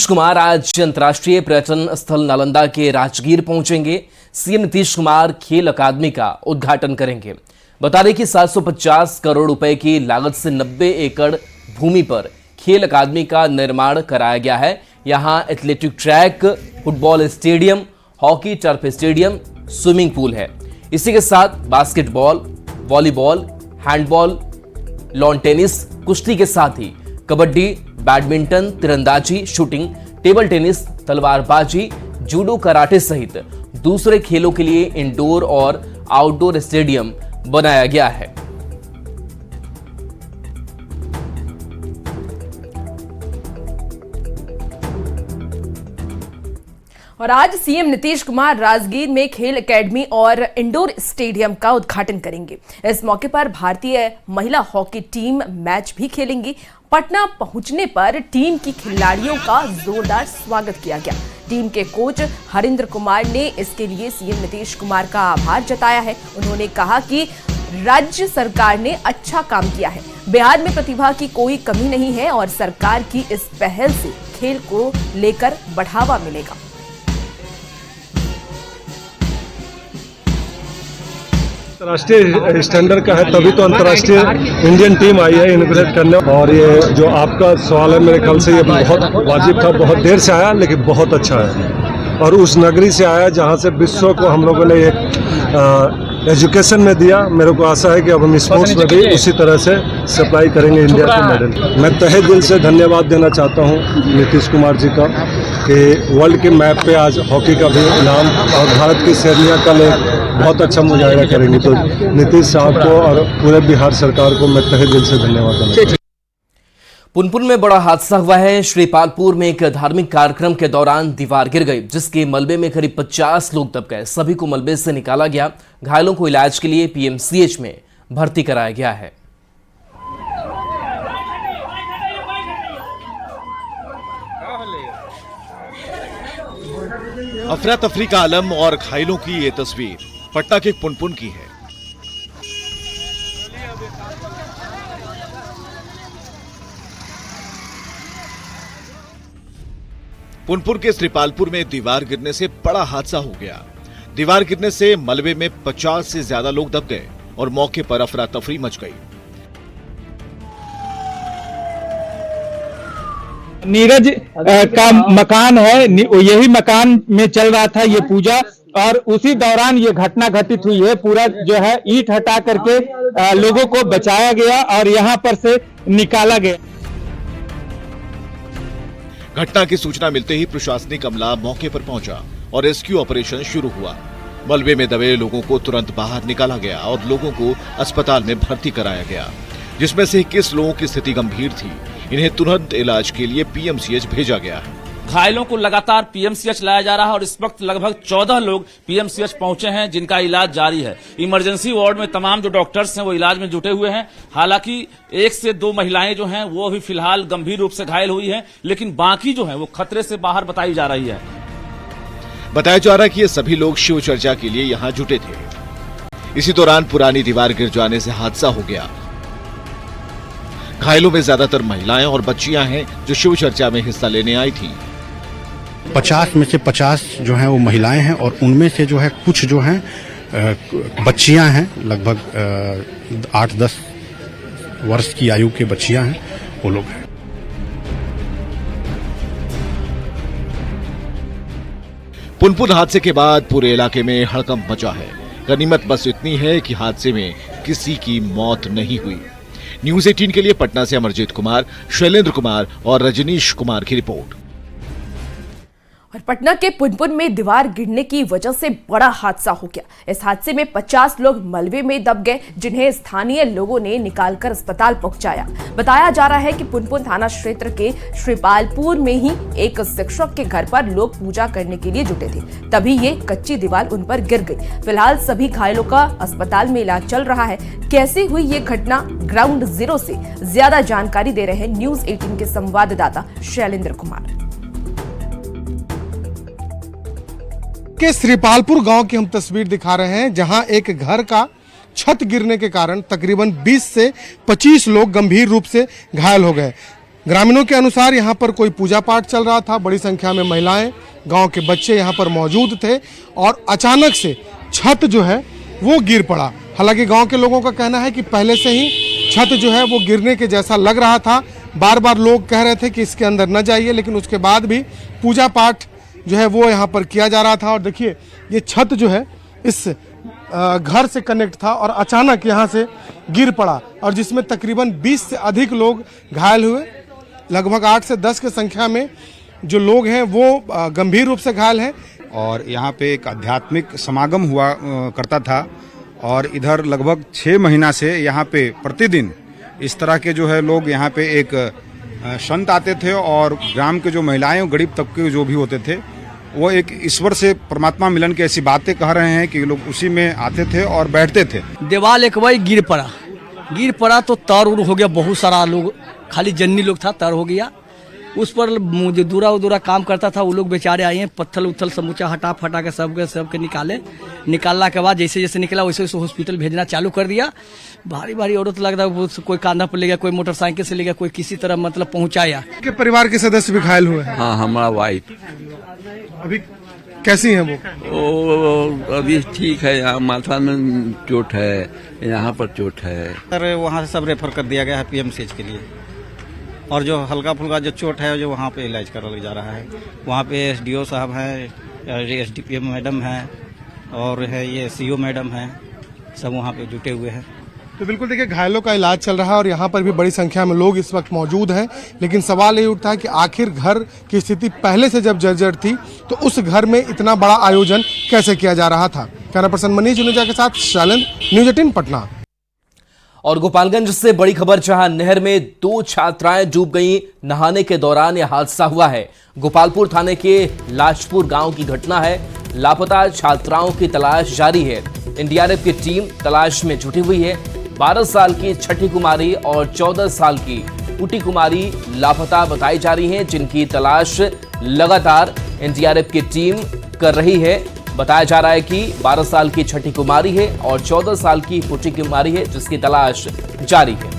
नीतीश कुमार आज अंतर्राष्ट्रीय पर्यटन स्थल नालंदा के राजगीर पहुंचेंगे। सीएम नीतीश कुमार खेल अकादमी का उद्घाटन करेंगे। बता दें कि 750 करोड़ रुपए की लागत से 90 एकड़ भूमि पर खेल अकादमी का निर्माण कराया गया है। यहां athletic track, football stadium, hockey turf stadium, swimming pool है। इसी के साथ basketball, volleyball, handball, lawn tennis, कुश्ती के साथ ही कबड्डी, बैडमिंटन, तीरंदाजी, शूटिंग, टेबल टेनिस, तलवारबाजी, जूडो, कराटे सहित दूसरे खेलों के लिए इंडोर और आउटडोर स्टेडियम बनाया गया है। और आज सीएम नीतीश कुमार राजगीर में खेल एकेडमी और इंडोर स्टेडियम का उद्घाटन करेंगे। इस मौके पर भारतीय महिला हॉकी टीम मैच भी खेलेंगी। पटना पहुंचने पर टीम की खिलाड़ियों का जोरदार स्वागत किया गया। टीम के कोच हरिंद्र कुमार ने इसके लिए सीएम नीतीश कुमार का आभार जताया है। उन्होंने कहा कि राज्य सरकार ने अच्छा काम किया है। बिहार में प्रतिभा की कोई कमी नहीं है और सरकार की इस पहल से खेल को लेकर बढ़ावा मिलेगा। अंतर्राष्ट्रीय स्टैंडर्ड का है, तभी तो अंतर्राष्ट्रीय इंडियन टीम आई है इनॉग्रेट करने। और ये जो आपका सवाल है, मेरे ख्याल से ये बहुत वाजिब था। बहुत देर से आया लेकिन बहुत अच्छा है। और उस नगरी से आया जहाँ से विश्व को हम लोगों ने एक एजुकेशन में दिया। मेरे को आशा है कि अब हम स्पोर्ट्स में भी उसी तरह से सप्लाई करेंगे इंडिया के मेडल। मैं तहे दिल से धन्यवाद देना चाहता हूँ नीतीश कुमार जी का कि वर्ल्ड के मैप पे आज हॉकी का भी नाम और भारत की शेरनियाँ कल एक बहुत अच्छा मुजाहिरा करेंगी। तो नीतीश साहब को और पूरे बिहार सरकार को मैं तहे दिल से धन्यवाद देना चाहता हूँ। पुनपुन में बड़ा हादसा हुआ है। श्रीपालपुर में एक धार्मिक कार्यक्रम के दौरान दीवार गिर गई, जिसके मलबे में करीब 50 लोग दब गए। सभी को मलबे से निकाला गया। घायलों को इलाज के लिए पीएमसीएच में भर्ती कराया गया है। अफरा तफरी का आलम और घायलों की ये तस्वीर पटना के पुनपुन की है। पुनपुन के श्रीपालपुर में दीवार गिरने से बड़ा हादसा हो गया। दीवार गिरने से मलबे में 50 से ज्यादा लोग दब गए और मौके पर अफरा तफरी मच गई। नीरज का मकान है, यही मकान में चल रहा था ये पूजा और उसी दौरान ये घटना घटित हुई है। पूरा जो है ईंट हटा करके लोगों को बचाया गया और यहाँ पर से निकाला गया। घटना की सूचना मिलते ही प्रशासनिक अमला मौके पर पहुंचा और रेस्क्यू ऑपरेशन शुरू हुआ। मलबे में दबे लोगों को तुरंत बाहर निकाला गया और लोगों को अस्पताल में भर्ती कराया गया, जिसमें से 21 लोगों की स्थिति गंभीर थी। इन्हें तुरंत इलाज के लिए पीएमसीएच भेजा गया है। घायलों को लगातार पीएमसीएच लाया जा रहा है और इस वक्त लगभग 14 लोग पीएमसीएच पहुंचे हैं, जिनका इलाज जारी है। इमरजेंसी वार्ड में तमाम जो डॉक्टर्स हैं वो इलाज में जुटे हुए हैं। हालांकि 1 से 2 महिलाएं जो हैं वो अभी फिलहाल गंभीर रूप से घायल हुई हैं, लेकिन बाकी जो है वो खतरे से बाहर बताई जा रही है। बताया जा रहा है कि ये सभी लोग शिव चर्चा के लिए यहाँ जुटे थे। इसी दौरान पुरानी दीवार गिर जाने से हादसा हो गया। घायलों में ज्यादातर महिलाएं और बच्चियां हैं जो शिव चर्चा में हिस्सा लेने आई थी। 50 में से 50 जो हैं वो महिलाएं हैं और उनमें से जो है कुछ जो हैं बच्चियां हैं। लगभग 8-10 वर्ष की आयु के बच्चियां हैं, वो लोग हैं। पुनपुन हादसे के बाद पूरे इलाके में हड़कंप मचा है। गनीमत बस इतनी है कि हादसे में किसी की मौत नहीं हुई। न्यूज़ 18 के लिए पटना से अमरजीत कुमार, शैलेंद्र कुमार और रजनीश कुमार की रिपोर्ट। और पटना के पुनपुन में दीवार गिरने की वजह से बड़ा हादसा हो गया। इस हादसे में 50 लोग मलबे में दब गए, जिन्हें स्थानीय लोगों ने निकालकर अस्पताल पहुंचाया। बताया जा रहा है कि पुनपुन थाना क्षेत्र के श्रीपालपुर में ही एक शिक्षक के घर पर लोग पूजा करने के लिए जुटे थे, तभी ये कच्ची दीवार उन पर गिर गई। फिलहाल सभी घायलों का अस्पताल में इलाज चल रहा है। कैसे हुई ये घटना, ग्राउंड जीरो से ज्यादा जानकारी दे रहे हैं न्यूज़ 18 के संवाददाता शैलेंद्र कुमार। के श्रीपालपुर गांव की हम तस्वीर दिखा रहे हैं, जहां एक घर का छत गिरने के कारण तकरीबन 20 से 25 लोग गंभीर रूप से घायल हो गए। ग्रामीणों के अनुसार यहाँ पर कोई पूजा पाठ चल रहा था, बड़ी संख्या में महिलाएं, गांव के बच्चे यहाँ पर मौजूद थे और अचानक से छत जो है वो गिर पड़ा। हालांकि गांव के लोगों का कहना है कि पहले से ही छत जो है वो गिरने के जैसा लग रहा था। बार बार लोग कह रहे थे कि इसके अंदर न जाइए, लेकिन उसके बाद भी पूजा पाठ जो है वो यहाँ पर किया जा रहा था। और देखिए ये छत जो है इस घर से कनेक्ट था और अचानक यहाँ से गिर पड़ा और जिसमें तकरीबन 20 से अधिक लोग घायल हुए। लगभग 8 से 10 की संख्या में जो लोग हैं वो गंभीर रूप से घायल हैं। और यहाँ पे एक आध्यात्मिक समागम हुआ करता था और इधर लगभग 6 महीना से यहाँ पे प्रतिदिन इस तरह के जो है लोग यहाँ पे एक संत आते थे और ग्राम के जो महिलाएं गरीब तबके जो भी होते थे वो एक ईश्वर से परमात्मा मिलन की ऐसी बातें कह रहे हैं कि लोग उसी में आते थे और बैठते थे। दीवार एक बार गिर पड़ा तो तार उड़ हो गया, बहुत सारा लोग, खाली जन्नी लोग था, तार हो गया। उस पर जो दूरा काम करता था वो लोग बेचारे आए हैं, पत्थर उथल समूचा हटा फटा के सबके निकालने के बाद जैसे जैसे निकला वैसे वैसे हॉस्पिटल भेजना चालू कर दिया। भारी औरत लगता है, कोई कांधा पर ले गया, कोई मोटरसाइकिल से ले गया, कोई किसी तरह मतलब पहुंचाया। के परिवार के सदस्य भी घायल हुए हैं? हाँ, हमारा वाइफ। अभी कैसी है वो अभी ठीक है, यहाँ माथा में चोट है, यहाँ पर चोट है। सर वहाँ से सब रेफर कर दिया गया है पीएमसीएच के लिए और जो हल्का फुल्का जो चोट है जो वहाँ पे इलाज करा जा रहा है। वहाँ पे एसडीओ साहब हैं, एसडीपीएम मैडम हैं और है ये सीओ मैडम हैं, सब वहाँ पे जुटे हुए हैं। तो बिल्कुल देखिए घायलों का इलाज चल रहा है और यहाँ पर भी बड़ी संख्या में लोग इस वक्त मौजूद हैं। लेकिन सवाल ये उठता है कि आखिर घर की स्थिति पहले से जब जर्जर थी तो उस घर में इतना बड़ा आयोजन कैसे किया जा रहा था। कैमरा पर्सन मनीष जुनेजा के साथ शैलेंद्र, न्यूज़ 18 पटना। और गोपालगंज से बड़ी खबर, जहां नहर में 2 छात्राएं डूब गईं। नहाने के दौरान यह हादसा हुआ है। गोपालपुर थाने के लाजपुर गांव की घटना है। लापता छात्राओं की तलाश जारी है। एनडीआरएफ की टीम तलाश में जुटी हुई है। 12 साल की छठी कुमारी और 14 साल की पुटी कुमारी लापता बताई जा रही हैं, जिनकी तलाश लगातार एनडीआरएफ की टीम कर रही है। बताया जा रहा है कि 12 साल की छठी कुमारी है और 14 साल की पुटी कुमारी है, जिसकी तलाश जारी है।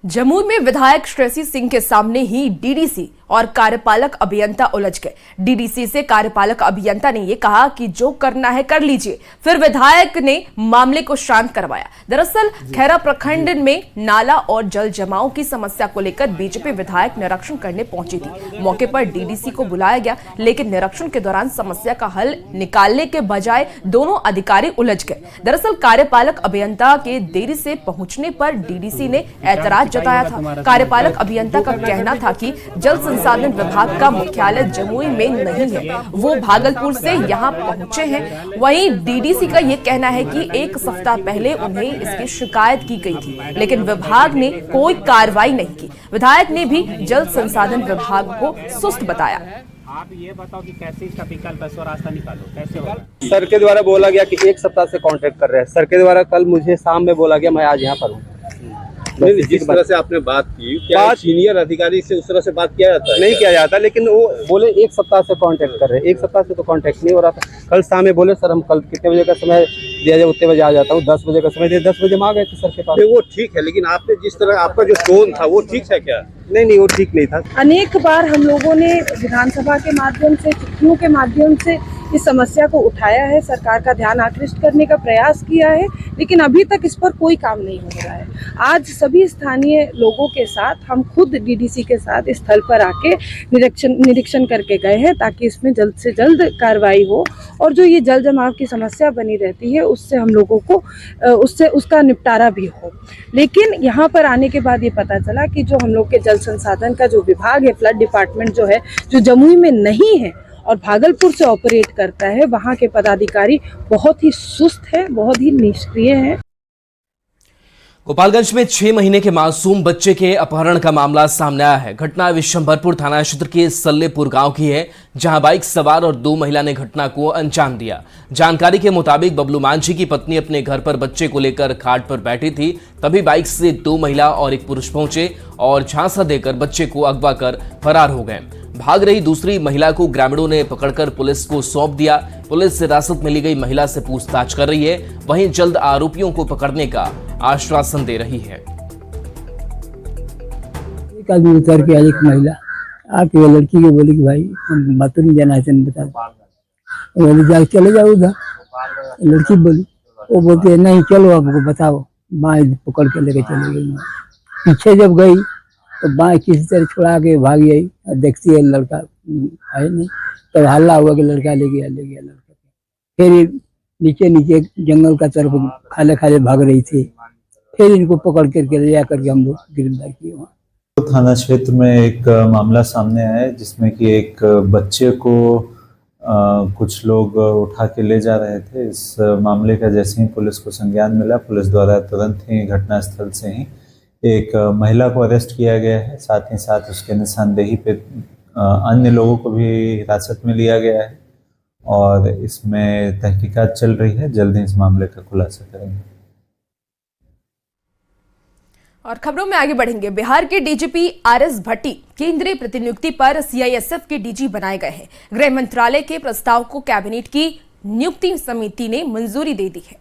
जमुई में विधायक श्रेयसी सिंह के सामने ही डीडीसी और कार्यपालक अभियंता उलझ गए। डीडीसी से कार्यपालक अभियंता ने यह कहा कि जो करना है कर लीजिए, फिर विधायक ने मामले को शांत करवाया। दरअसल खैरा प्रखंड में नाला और जल जमाव की समस्या को लेकर बीजेपी विधायक निरीक्षण करने पहुंची थी। मौके पर डीडीसी को बुलाया गया, लेकिन निरीक्षण के दौरान समस्या का हल निकालने के बजाय दोनों अधिकारी उलझ गए। दरअसल कार्यपालक अभियंता के देरी से पहुंचने पर डीडीसी ने ऐतराज जताया था। कार्यपालक अभियंता का कहना था कि जल संसाधन विभाग का मुख्यालय जमुई में नहीं है, वो भागलपुर से यहाँ पहुंचे हैं। वहीं डीडीसी का ये कहना है कि 1 सप्ताह पहले उन्हें इसकी शिकायत की गई थी, लेकिन विभाग ने कोई कार्रवाई नहीं की। विधायक ने भी जल संसाधन विभाग को सुस्त बताया। आप ये बताओ कि कैसे इसका विकल्प है, रास्ता निकालो, कैसे होगा? सर के द्वारा बोला गया कि 1 सप्ताह से कांटेक्ट कर रहे हैं। सर के द्वारा कल मुझे शाम में बोला गया, मैं आज यहाँ पर हूँ। नहीं, जिस तरह से आपने बात की, क्या सीनियर अधिकारी से उस तरह से बात किया जाता है? नहीं किया जाता, लेकिन वो बोले 1 सप्ताह से कांटेक्ट कर रहे हैं। 1 सप्ताह से तो कांटेक्ट नहीं हो रहा था। कल शाम में बोले सर हम कल कितने बजे का समय दिया जाए उतने बजे आ जाता हूँ। 10 बजे का समय दिया, 10 बजे हम आ गए थे सर के पास। वो ठीक है, लेकिन आपने जिस तरह आपका जो टोन था वो ठीक है क्या? नहीं, वो ठीक नहीं था। अनेक बार हम लोगों ने विधानसभा के माध्यम से, चिट्ठियों के माध्यम से इस समस्या को उठाया है, सरकार का ध्यान आकृष्ट करने का प्रयास किया है, लेकिन अभी तक इस पर कोई काम नहीं हो रहा है। आज सभी स्थानीय लोगों के साथ हम खुद डीडीसी के साथ इस स्थल पर आके निरीक्षण करके गए हैं, ताकि इसमें जल्द से जल्द कार्रवाई हो और जो ये जल जमाव की समस्या बनी रहती है उससे हम लोगों को उसका निपटारा भी हो। लेकिन यहाँ पर आने के बाद ये पता चला कि जो हम लोग के जल संसाधन का जो विभाग है, फ्लड डिपार्टमेंट जो है, जो जमुई में नहीं है और भागलपुर से ऑपरेट करता है, वहाँ के पदाधिकारी बहुत ही सुस्त है, बहुत ही निष्क्रिय है। गोपालगंज में 6 महीने के मासूम बच्चे के अपहरण का मामला सामने आया है। घटना विशंभरपुर थाना क्षेत्र के सल्लेपुर गांव की है, जहां बाइक सवार और 2 महिला ने घटना को अंजाम दिया। जानकारी के मुताबिक बबलू मांझी की पत्नी अपने घर पर बच्चे को लेकर खाट पर बैठी थी, तभी बाइक से 2 महिला और एक पुरुष पहुंचे और झांसा देकर बच्चे को अगवा कर फरार हो गए। भाग रही दूसरी महिला को ग्रामीणों ने पकड़कर पुलिस को सौंप दिया। पुलिस हिरासत में ली गई महिला से पूछताछ कर रही है, वहीं जल्द आरोपियों को पकड़ने का आश्वासन दे रही है। एक आदमी उतर के आई, एक महिला आके वो लड़की को बोली कि भाई बाथरूम जाना है, बता दो। बोली जाके चले जाओ उधर। लड़की बोली, वो बोलती है नहीं चलो आपको बताओ। बाएं पकड़ के लेके चली गई। पीछे जब गई तो बाएं किसी तरह छुड़ा के भाग गई। देखती है लड़का है नहीं, तब हल्ला हुआ कि लड़का ले गया लड़का। फिर नीचे नीचे जंगल का तरफ खाले खाले भाग रही थी। फिर इनको पकड़ करके ले जा करके हम लोग गिरफ्तार किए। वहाँ थाना क्षेत्र में एक मामला सामने आया है जिसमें कि एक बच्चे को कुछ लोग उठा के ले जा रहे थे। इस मामले का जैसे ही पुलिस को संज्ञान मिला, पुलिस द्वारा तुरंत ही घटनास्थल से ही एक महिला को अरेस्ट किया गया है। साथ ही साथ उसके निशानदेही पे अन्य लोगों को भी हिरासत में लिया गया है और इसमें तहकीकात चल रही है। जल्द ही इस मामले का खुलासा करेंगे। और खबरों में आगे बढ़ेंगे। बिहार के डीजीपी आरएस भट्टी केंद्रीय प्रतिनियुक्ति पर सीआईएसएफ के डीजी बनाए गए हैं। गृह मंत्रालय के प्रस्ताव को कैबिनेट की नियुक्ति समिति ने मंजूरी दे दी है।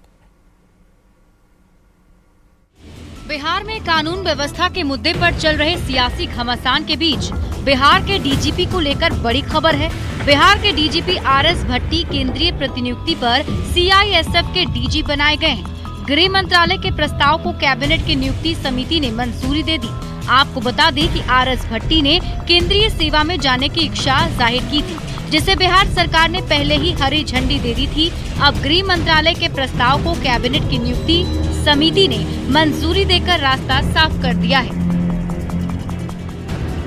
बिहार में कानून व्यवस्था के मुद्दे पर चल रहे सियासी घमासान के बीच बिहार के डीजीपी को लेकर बड़ी खबर है। बिहार के डीजीपी आरएस भट्टी केंद्रीय प्रतिनियुक्ति पर सीआईएसएफ के डीजी बनाए गए हैं। गृह मंत्रालय के प्रस्ताव को कैबिनेट की नियुक्ति समिति ने मंजूरी दे दी। आपको बता दें कि आरएस भट्टी ने केंद्रीय सेवा में जाने की इच्छा जाहिर की थी, जिसे बिहार सरकार ने पहले ही हरी झंडी दे दी थी। अब गृह मंत्रालय के प्रस्ताव को कैबिनेट की नियुक्ति समिति ने मंजूरी देकर रास्ता साफ कर दिया है।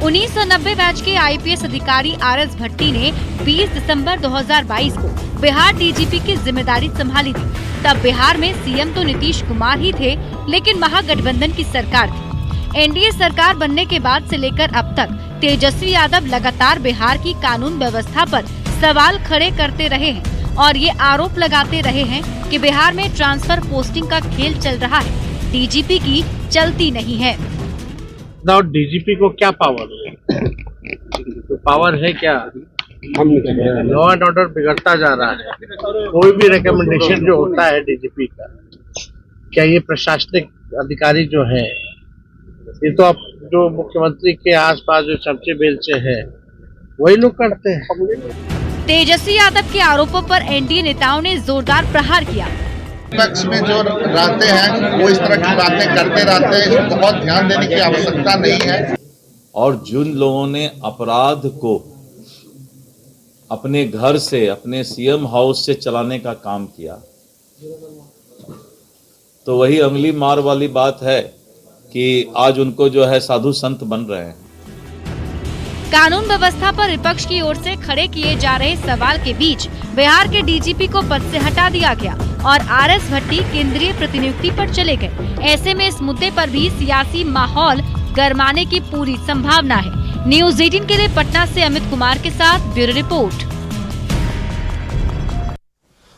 1990 बैच के आईपीएस अधिकारी आरएस भट्टी ने 20 दिसंबर 2022 को बिहार डीजीपी की जिम्मेदारी संभाली थी। तब बिहार में सीएम तो नीतीश कुमार ही थे, लेकिन महागठबंधन की सरकार थी। एनडीए सरकार बनने के बाद से लेकर अब तक तेजस्वी यादव लगातार बिहार की कानून व्यवस्था पर सवाल खड़े करते रहे हैं और ये आरोप लगाते रहे हैं कि बिहार में ट्रांसफर पोस्टिंग का खेल चल रहा है, डीजीपी की चलती नहीं है। डीजीपी को क्या पावर है? तो पावर है क्या? लॉ एंड ऑर्डर बिगड़ता जा रहा है। कोई भी रिकमेंडेशन जो होता है डीजीपी का, क्या ये प्रशासनिक अधिकारी जो है, ये तो अब जो मुख्यमंत्री के आसपास जो चमचे बेलचे हैं वही लोग करते हैं। तेजस्वी यादव के आरोपों पर एनडीए नेताओं ने जोरदार प्रहार किया। विपक्ष में जो रहते हैं वो इस तरह की बातें करते रहते हैं, इसको बहुत ध्यान देने की आवश्यकता नहीं है। और जिन लोगों ने अपराध को अपने घर से, अपने सीएम हाउस से चलाने का काम किया, तो वही अगली मार वाली बात है कि आज उनको जो है साधु संत बन रहे हैं। कानून व्यवस्था पर विपक्ष की ओर से खड़े किए जा रहे सवाल के बीच बिहार के डीजीपी को पद से हटा दिया गया और आरएस भट्टी केंद्रीय प्रतिनियुक्ति पर चले गए। ऐसे में इस मुद्दे पर भी सियासी माहौल गरमाने की पूरी संभावना है। न्यूज़ 18 के लिए पटना से अमित कुमार के साथ ब्यूरो रिपोर्ट।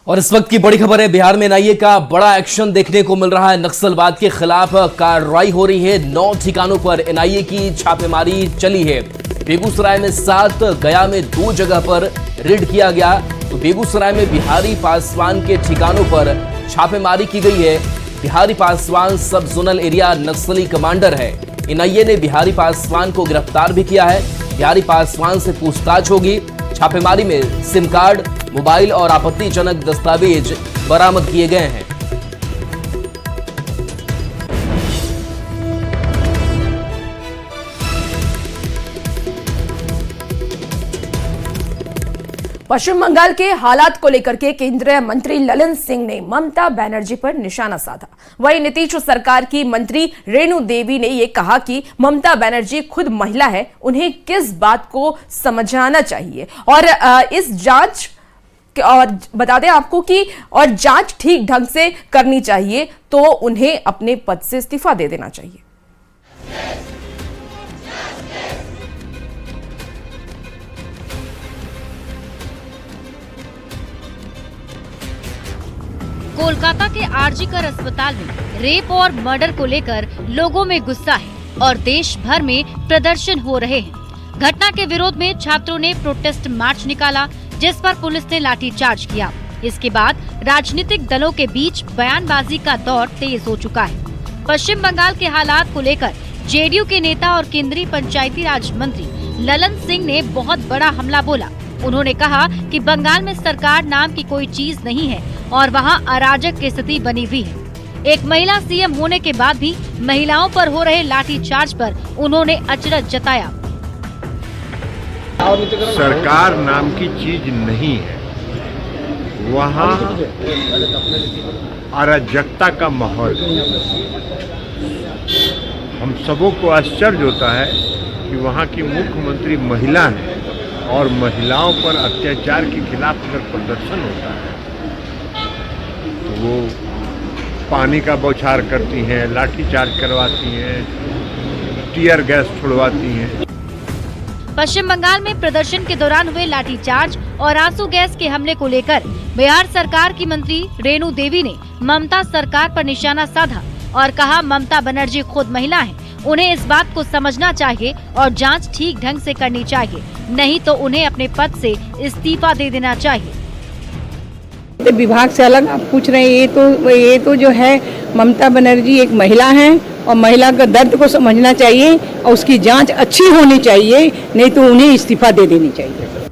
और इस वक्त की बड़ी खबर है, बिहार में एनआईए का बड़ा एक्शन देखने को मिल रहा है। नक्सलवाद के खिलाफ कार्रवाई हो रही है। 9 ठिकानों पर एनआईए की छापेमारी चली है। बेगूसराय में 7, गया में 2 जगह पर रेड किया गया। तो बेगूसराय में बिहारी पासवान के ठिकानों पर छापेमारी की गई है। बिहारी पासवान सब जोनल एरिया नक्सली कमांडर है। एनआईए ने बिहारी पासवान को गिरफ्तार भी किया है। बिहारी पासवान से पूछताछ होगी। छापेमारी में सिम कार्ड, मोबाइल और आपत्तिजनक दस्तावेज बरामद किए गए हैं। पश्चिम बंगाल के हालात को लेकर के केंद्रीय मंत्री ललन सिंह ने ममता बनर्जी पर निशाना साधा। वहीं नीतीश सरकार की मंत्री रेणु देवी ने यह कहा कि ममता बनर्जी खुद महिला है, उन्हें किस बात को समझाना चाहिए और इस जांच और बता दें आपको कि और जांच ठीक ढंग से करनी चाहिए तो उन्हें अपने पद से इस्तीफा दे देना चाहिए। कोलकाता के आरजीकर अस्पताल में रेप और मर्डर को लेकर लोगों में गुस्सा है और देश भर में प्रदर्शन हो रहे हैं। घटना के विरोध में छात्रों ने प्रोटेस्ट मार्च निकाला, जिस पर पुलिस ने लाठीचार्ज किया। इसके बाद राजनीतिक दलों के बीच बयानबाजी का दौर तेज हो चुका है। पश्चिम बंगाल के हालात को लेकर जेडीयू के नेता और केंद्रीय पंचायती राज मंत्री ललन सिंह ने बहुत बड़ा हमला बोला। उन्होंने कहा कि बंगाल में सरकार नाम की कोई चीज नहीं है और वहां अराजक की स्थिति बनी हुई है। एक महिला सीएम होने के बाद भी महिलाओं पर हो रहे लाठीचार्ज पर उन्होंने अचरज जताया। सरकार नाम की चीज नहीं है, वहाँ अराजकता का माहौल है। हम सबों को आश्चर्य होता है कि वहाँ की मुख्यमंत्री महिला है और महिलाओं पर अत्याचार के खिलाफ अगर प्रदर्शन होता है तो वो पानी का बौछार करती हैं, लाठीचार्ज करवाती हैं, टीयर गैस छोड़वाती हैं। पश्चिम बंगाल में प्रदर्शन के दौरान हुए लाठीचार्ज और आंसू गैस के हमले को लेकर बिहार सरकार की मंत्री रेणु देवी ने ममता सरकार पर निशाना साधा और कहा, ममता बनर्जी खुद महिला हैं, उन्हें इस बात को समझना चाहिए और जांच ठीक ढंग से करनी चाहिए, नहीं तो उन्हें अपने पद से इस्तीफा दे देना चाहिए। विभाग से अलग आप पूछ रहे हैं, ये तो जो है ममता बनर्जी एक महिला हैं और महिला का दर्द को समझना चाहिए और उसकी जांच अच्छी होनी चाहिए, नहीं तो उन्हें इस्तीफा दे देनी चाहिए।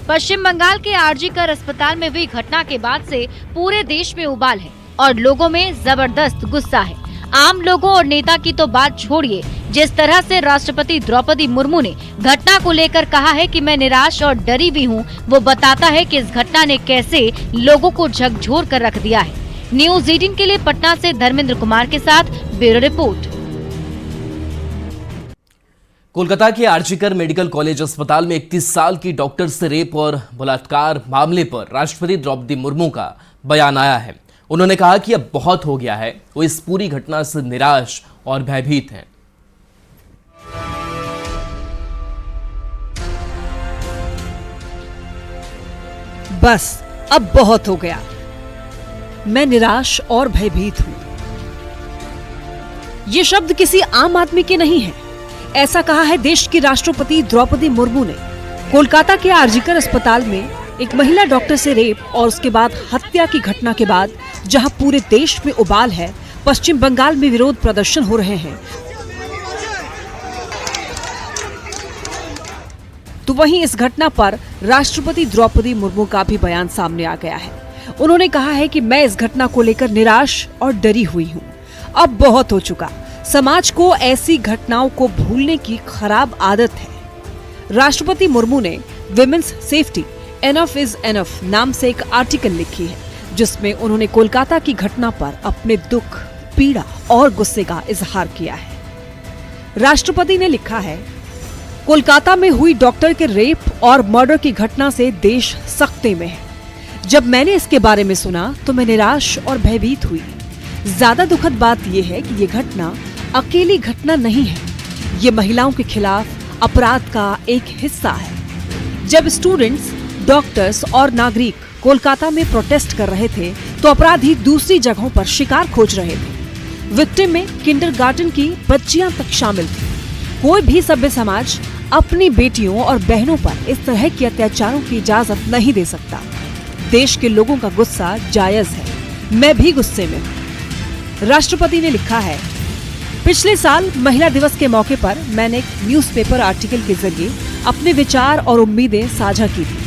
पश्चिम बंगाल के आरजीकर अस्पताल में हुई घटना के बाद से पूरे देश में उबाल है और लोगों में जबरदस्त गुस्सा है। आम लोगों और नेता की तो बात छोड़िए, जिस तरह से राष्ट्रपति द्रौपदी मुर्मू ने घटना को लेकर कहा है कि मैं निराश और डरी भी हूं, वो बताता है कि इस घटना ने कैसे लोगों को झकझोर कर रख दिया है। न्यूज़ 18 के लिए पटना से धर्मेंद्र कुमार के साथ ब्यूरो रिपोर्ट। कोलकाता के आरजीकर मेडिकल कॉलेज अस्पताल में 31 साल की डॉक्टर से रेप और बलात्कार मामले पर राष्ट्रपति द्रौपदी मुर्मू का बयान आया है। उन्होंने कहा कि अब बहुत हो गया है, वो इस पूरी घटना से निराश और भयभीत हैं। बस अब बहुत हो गया, मैं निराश और भयभीत हूं। ये शब्द किसी आम आदमी के नहीं है, ऐसा कहा है देश की राष्ट्रपति द्रौपदी मुर्मू ने कोलकाता के आरजीकर अस्पताल में एक महिला डॉक्टर से रेप और उसके बाद हत्या की घटना के बाद जहां पूरे देश में उबाल है, पश्चिम बंगाल में विरोध प्रदर्शन हो रहे हैं, तो वहीं इस घटना पर राष्ट्रपति द्रौपदी मुर्मू का भी बयान सामने आ गया है। उन्होंने कहा है कि मैं इस घटना को लेकर निराश और डरी हुई हूं, अब बहुत हो चुका। समाज को ऐसी घटनाओं को भूलने की खराब आदत है। राष्ट्रपति मुर्मू ने women's safety enough is enough नाम से एक आर्टिकल लिखी है, जिसमें उन्होंने कोलकाता की घटना पर अपने दुख, पीड़ा और गुस्से का इजहार किया है। राष्ट्रपति ने लिखा है, कोलकाता में हुई डॉक्टर के रेप और मर्डर की घटना से देश सख्ते में है। जब मैंने इसके बारे में सुना तो मैं निराश और भयभीत हुई। ज्यादा दुखद बात यह है कि ये घटना अकेली घटना नहीं है, ये महिलाओं के खिलाफ अपराध का एक हिस्सा है। जब स्टूडेंट्स, डॉक्टर्स और नागरिक कोलकाता में प्रोटेस्ट कर रहे थे तो अपराधी दूसरी जगहों पर शिकार खोज रहे थे। विक्टिम में किंडरगार्टन की बच्चियां तक शामिल थी। कोई भी सभ्य समाज अपनी बेटियों और बहनों पर इस तरह के अत्याचारों की इजाजत नहीं दे सकता। देश के लोगों का गुस्सा जायज है, मैं भी गुस्से में हूं। राष्ट्रपति ने लिखा है, पिछले साल महिला दिवस के मौके पर मैंने एक न्यूज़पेपर आर्टिकल के जरिए अपने विचार और उम्मीदें साझा की थी।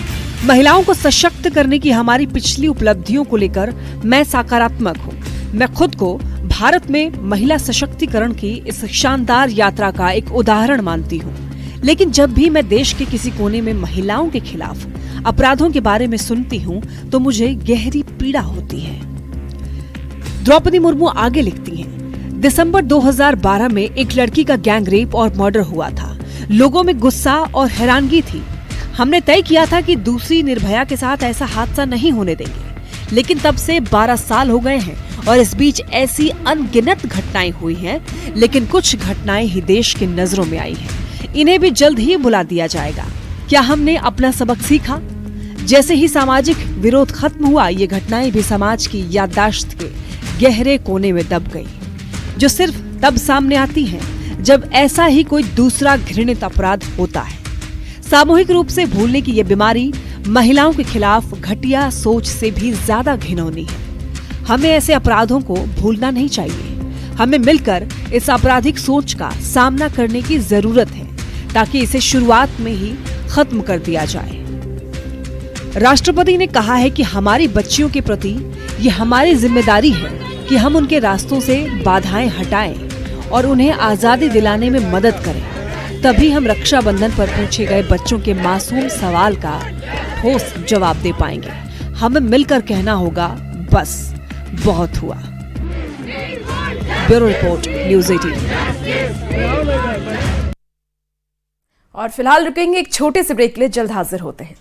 महिलाओं को सशक्त करने की हमारी पिछली उपलब्धियों को लेकर मैं सकारात्मक हूँ। मैं खुद को भारत में महिला सशक्तिकरण की इस शानदार यात्रा का एक उदाहरण मानती हूँ। लेकिन जब भी मैं देश के किसी कोने में महिलाओं के खिलाफ अपराधों के बारे में सुनती हूँ तो मुझे गहरी पीड़ा होती है। द्रौपदी मुर्मू आगे लिखती हैं, दिसंबर 2012 में एक लड़की का गैंग रेप और मर्डर हुआ था। लोगों में गुस्सा और हैरानगी थी। हमने तय किया था कि दूसरी निर्भया के साथ ऐसा हादसा नहीं होने देंगे, लेकिन तब से 12 साल हो गए हैं और इस बीच ऐसी अनगिनत घटनाएं हुई हैं, लेकिन कुछ घटनाएं ही देश की नजरों में आई हैं। इन्हें भी जल्द ही भुला दिया जाएगा। क्या हमने अपना सबक सीखा? जैसे ही सामाजिक विरोध खत्म हुआ, ये घटनाएं भी समाज की याददाश्त के गहरे कोने में दब गई, जो सिर्फ तब सामने आती हैं जब ऐसा ही कोई दूसरा घृणित अपराध होता है। सामूहिक रूप से भूलने की ये बीमारी महिलाओं के खिलाफ घटिया सोच से भी ज्यादा घिनौनी है। हमें ऐसे अपराधों को भूलना नहीं चाहिए। हमें मिलकर इस आपराधिक सोच का सामना करने की जरूरत है ताकि इसे शुरुआत में ही खत्म कर दिया जाए। राष्ट्रपति ने कहा है कि हमारी बच्चियों के प्रति ये हमारी जिम्मेदारी है कि हम उनके रास्तों से बाधाएं हटाएं और उन्हें आजादी दिलाने में मदद करें। तभी हम रक्षाबंधन पर पूछे गए बच्चों के मासूम सवाल का ठोस जवाब दे पाएंगे। हमें मिलकर कहना होगा, बस बहुत हुआ। Bureau report, news 18। और फिलहाल रुकेंगे एक छोटे से ब्रेक के लिए, जल्द हाजिर होते हैं।